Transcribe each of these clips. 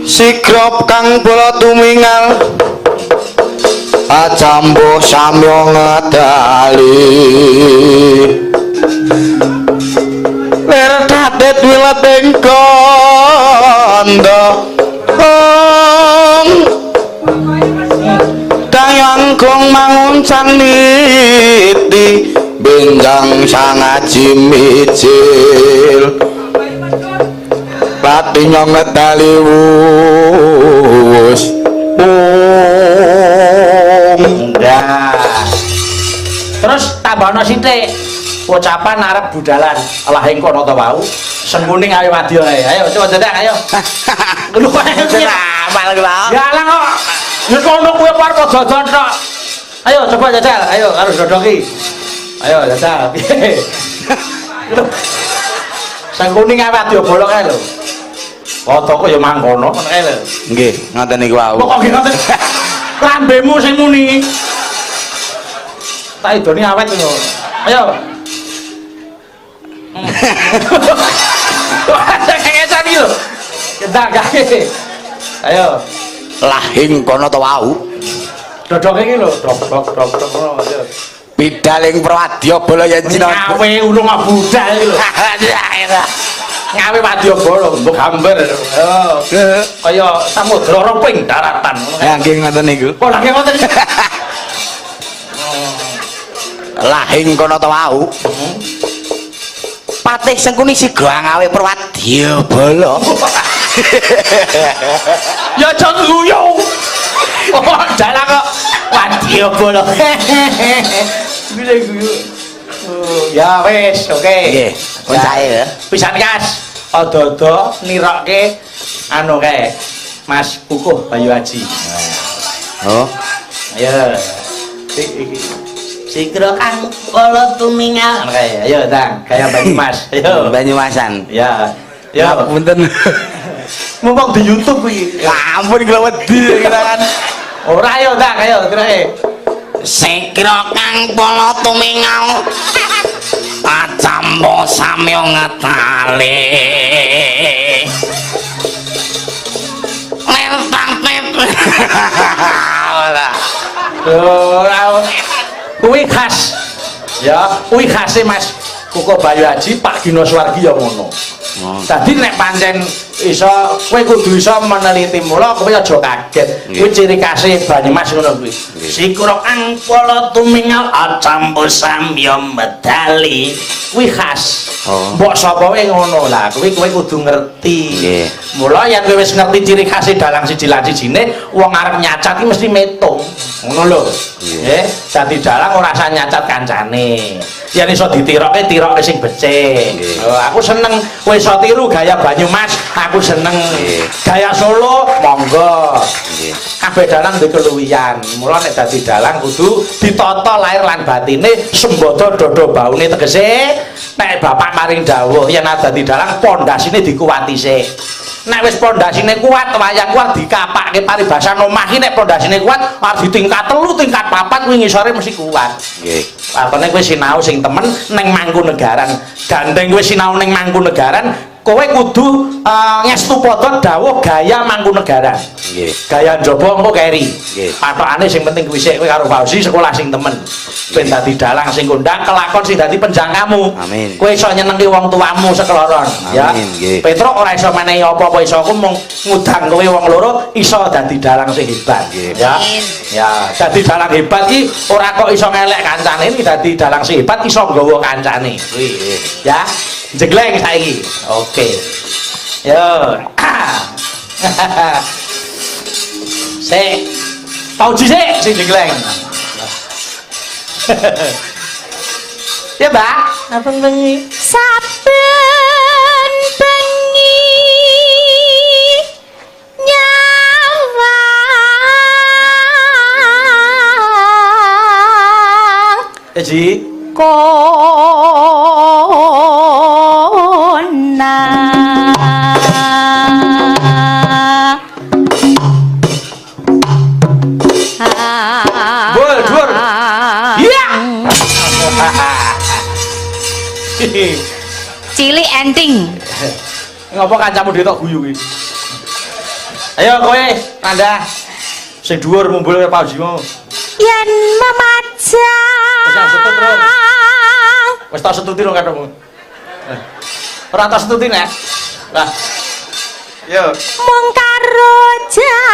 sigrop kang bola tumingal acambo samyo ngadali ler dadet wileting kondo dayang gong manguncan niti benjang sangaji micil pati nyonget dali wus terus tambahno sithik ucapan arep budalan Allah ing kono to wau sengkuning ayo wadya ayo coba dadak ayo lho amal lho ya lah kok ya kono kuwi arep dodon tok ayo coba jajal ayo harus dodoki ayo jajal sengkuning ayo wadya bolong ae lho fotoku ya mangkono ngono kae lho nggih ngoten niku wau kok nggih ngoten lambemu sing muni tak idoni awet lho ayo kayak tadi lho kita kaki ayo lahing kono to wau dodok iki lho dok pidaling prawadya bala yen Cina ngawe ulung budal iki lho ngawe wadya bala mbok gambar kaya samudra roping daratan ya nggih ngoten niku kok lagi ngoten lahing kono to wau patih sengkuni siga ngawe prawadya bala ya aja guyu dalang kok wadya bala gile guyu ya wis oke nggih pun sae ya pisan kas ada-ada nirokke anu kae Mas Kukuh Bayu Haji oh ya iki Sigro kang kala tumingal kae ayo Tang kaya Banyumas ayo Banyumasan ya ya punten mumpung di YouTube iki ampun kula wedi kan ora ayo Tang ayo terus Sigro kang kala tumingal acambo samyo ngetali lentang ora kuwi khas ya kuwi khase Mas Kukuh Bayu Haji Pak Dino Swargi ya ngono dadi nek pancen iso kowe kudu iso meneliti mula kowe aja kaget kuwi ciri khase Banyumas ngono kuwi sikra kang kala tumingal acambo samya medali kuwi khas mbok sapa wae ngono lah kowe kudu ngerti mula yen kowe wis ngerti ciri khase dalang siji lan sijine wong arep nyacat iki mesti metung ngono lho nggih dadi dalang ora usah nyacat kancane yen iso ditirokke tirokke sing becik aku seneng kowe iso tiru gaya Banyumas aku seneng gaya Solo monggo kabeh dalang duwe keluwihan mula nek dadi dalang kudu ditata lahir lan batine sembodo dodo baune tegese nek bapak maring dawuh yen dadi dalang pondasine dikuwati sik nek wis pondasine kuat wayang kuat dikapakke paribasan omah iki nek pondasine kuat arep ditingkat 3 tingkat 4 kuwi ngisore mesti kuat nggih patone kowe sinau sing temen ning Mangkunegaran gandeng kowe sinau ning Mangkunegaran kowe kudu ngestu padha dawuh gaya Mangkunegaran nggih gaya njaba engko keri nggih patokane sing penting kuwi sik kowe karo Fauzi sekolah sing temen ben dadi dalang sing kondang kelakon sing dadi penjangkamu amin kowe iso nyenengke wong tuamu sekloron ya nggih Petruk ora iso menehi apa-apa iso aku mung ngudang kowe wong loro iso dadi dalang sing hebat ya ya dadi dalang hebat iki ora kok iso ngelek kancane iki dadi dalang sing hebat iso nggawa kancane kuwi ya jegleng saiki oke yo sik Fauzi sik sing jegleng ya Mbak apa bengi saben bengi nyawang Ji kona bol dur iya cilik enting ngapa kancamu ditok guyu iki Ayo kowe, Anda. Sing dhuwur mumbul karo Pak Haji mau. Yen memajang. Wis setut terus. Wis tak setuti rong katemu. Ora tak setuti nek. Lah. Yo. Mung karo janur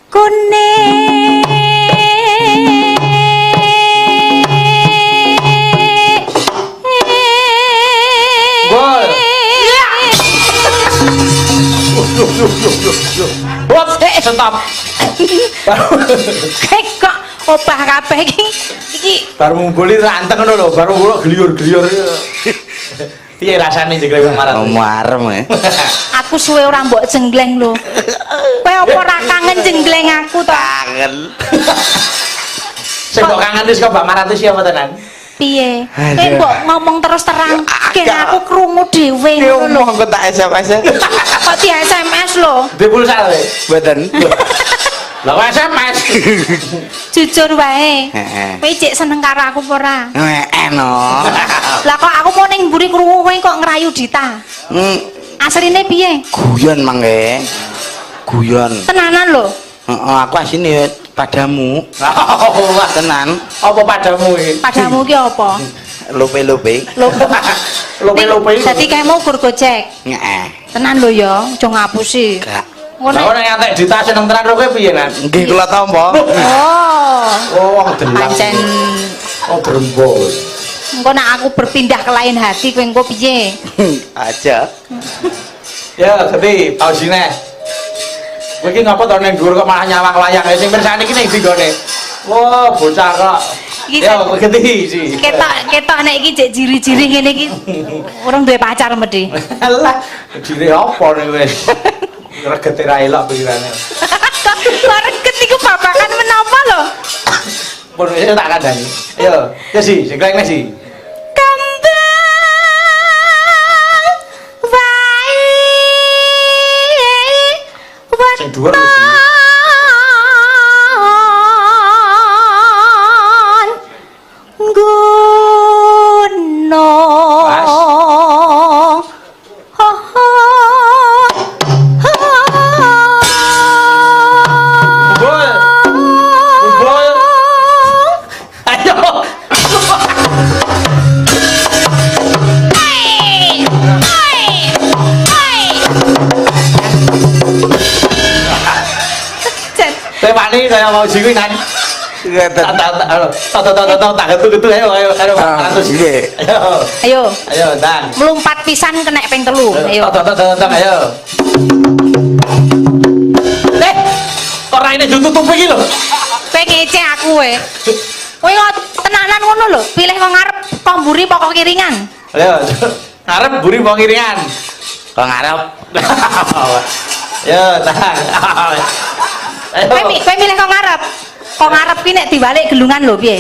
kuning. Wop, stop. Kok opah kabeh iki Baru mumbuli ranteng ngono lho, baru mumbul gliyur-gliyur. Piye rasane jegleng marat? Marem. aku suwe ora mbok jenggleng lho. Kowe apa ora kangen jenggleng aku to? Kangen. Sing kok kangen wis kok Mbak Marat siapa tenan? Piye? Kowe mbok ngomong terus terang, kene aku krungu dhewe ngono lho. Ngomong kok tak SMS. Kok di SMS lho? Di pulsa lho. Mboten. Lah kok SMS. Jujur wae. Heeh. Kowe cek seneng karo aku apa ora? Eno. Lah kok aku mau ning mburi krungu kowe kok ngrayu Dita? Asline piye? Guyon mangke. Guyon. Tenanan lho. Heeh, aku asine padamu. Wah, Tenan. apa padamu iki? Padamu ki apa? Lope-lope. Lope-lope. Dadi kae mau gur gojek. Heeh. Tenan lho ya, aja ngapusi. Lah Gak. Ngono. nek ngantek Dita seneng tenan kowe piye, Nan? Nggih kula tampa. Oh. Oh, delang. Pancen Oh, berembos. engko nek aku berpindah ke lain hati kowe engko piye? Aja. Ya, gede, tau sine. Kowe iki ngapa to ning dhuwur kok malah nyawang layang sing pirsane iki ning ndi gone? Wah, bocah kok. Iki Ya, kowe gede sih. ketok nek iki jek jiri-jiri ngene iki urung duwe pacar medhi. Alah, dire apa nih wis? Regete ra elok pikirane. Kok reget iku babakan menapa lho? Pun wis tak kandhani. Ayo, ya sih, sing kleng sih. Kembang wae. Sing dhuwur wis. Wani kaya mau jiwi nan. Ngeten. Tak getu-getu ayo ayo. Nggih. Ayo. Ayo, Tang. Mlumpat pisan kena ping 3. Ayo. Ayo. Kok raine ditutup iki lho. Kowe ngece aku kowe. Kowe kok tenanan ngono lho, pilih kok ngarep kok mburi pokok kiringan. Ayo, ngarep buri mau kiringan. Kok ngarep? Yo, Tang. Ayo. Kowe milih kok ngarep. Kok ngarep ki nek diwalik gelungan lho piye?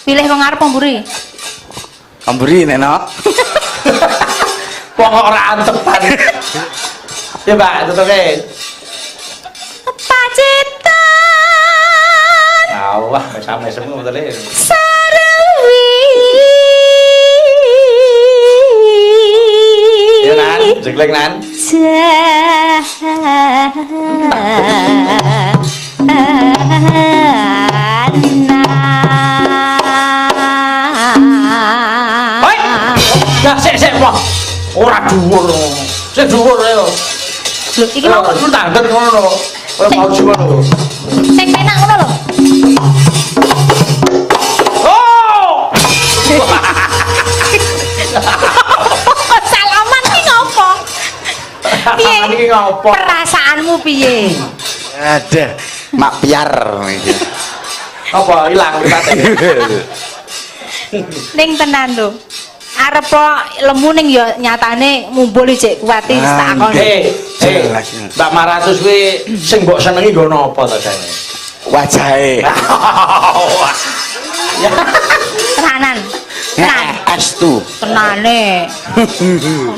Pilih kok ngarep mburi. Amburi neno. Kok ora antepan. Ya, Mbak, tutuke. Pacitan. Wah, sampe semu betule. Sarewi. Ya, Nan, jegleng Nan. Hoi. Lah sik wah. Ora dhuwur. Sik dhuwur ayo. Lho, iki mau Lu tandet ngono lho. Ora mau jiwa lho. sing penak ngono lho. Oh! Salaman ki ngopo? Piye? Ini ngopo? Perasaanmu piye? Ada. Mak piar. Apa ilang mripate? Ning tenan lho. Arep lemu ning ya nyatane mumbul jek kuwati tak akoni. Mbak Maratus kuwi sing mbok senengi nggono apa to jane? Wajahe. Tenanan. Tenan. Astu. Tenane.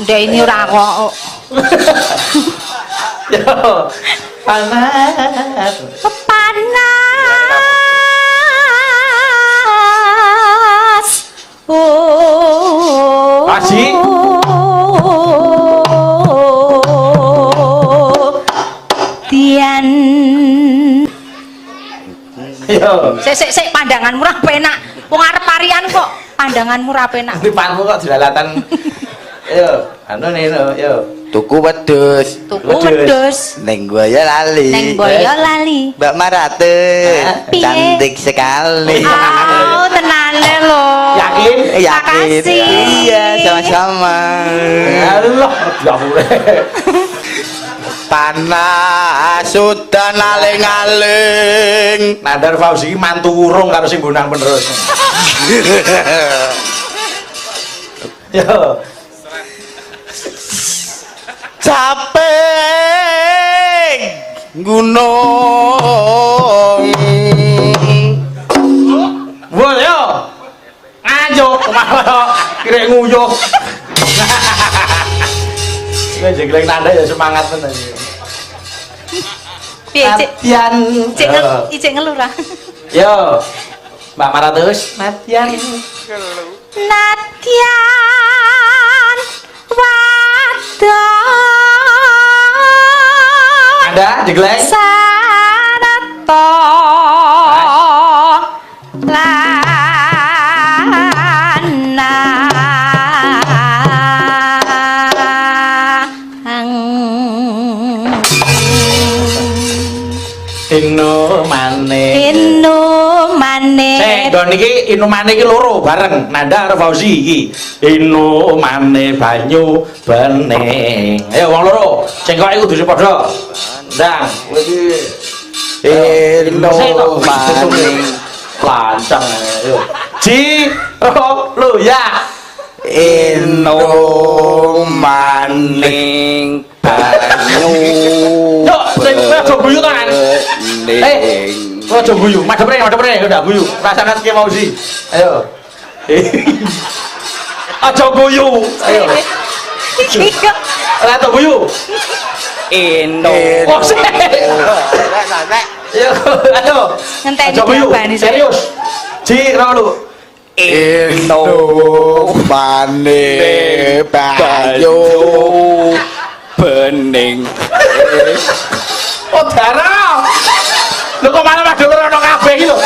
Ndek ini ora kok. Yo. Panas. Panas. Oh. Pas. Ji. Tian. Yo. Sik pandanganmu ra penak. Wong arep parian kok pandanganmu ra penak. Dipanmu kok dilalatan. Yo, anu neno, yo. Tuku wedhus Tuku wedhus ning Boyo lali. ning Boyolali. Mbak Marate Piye? cantik sekali. Oh, tenane lho. Yakin? Yakin? Makasih. Iya, sama-sama. Allah, diamure. Panas sudah aling-aling. Nandar Fauzi mantu urung karo sing bonang penerus. Yo. Capek gunung. Wah, yo. Ayo, malah kira nguyuh. Wis jegleng nanda ya semangat tenan. Piye, Cik? Cik ngeluh ra? Yo. Mbak Maratus, Matian. Nadyan wadon Ada jegleng? sarato lanang Inumane Don iki inumane iki loro bareng Nanda karo Fauzi iki. Inumane banyu bening. Ayo wong loro, sing kok iku kudu padha. Ndang, kowe iki Inumane lancang ayo. Ji, oh lu ya. Inumane banyu. Yo, sing aja guyu to kan. Aja guyu, madhep rene, udah guyu. Rasane ki Fauzi. Ayo. Aja guyu. Ayo. Ora to guyu. Oh, sik. Yo, ayo. ngenteni Aja guyu. jawabane Serius. Ji, ora lu. Inumane banyu bening. Oh, darah. Lho kok malah madhep ora ono kabeh iki lho.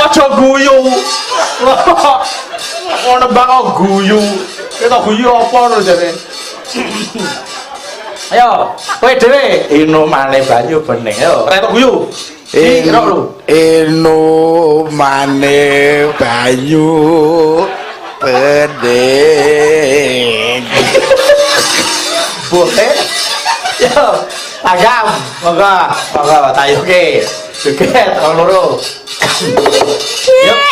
Aja guyu. Ngono bang kok guyu. Kita guyu apa lho jane? Ayo, kowe dhewe inumane banyu bening. Ayo, ora guyu. Kira lu. Inumane banyu bening. Boleh. Yo, agam. Monggo tayuke. Joget wong loro. Yuk.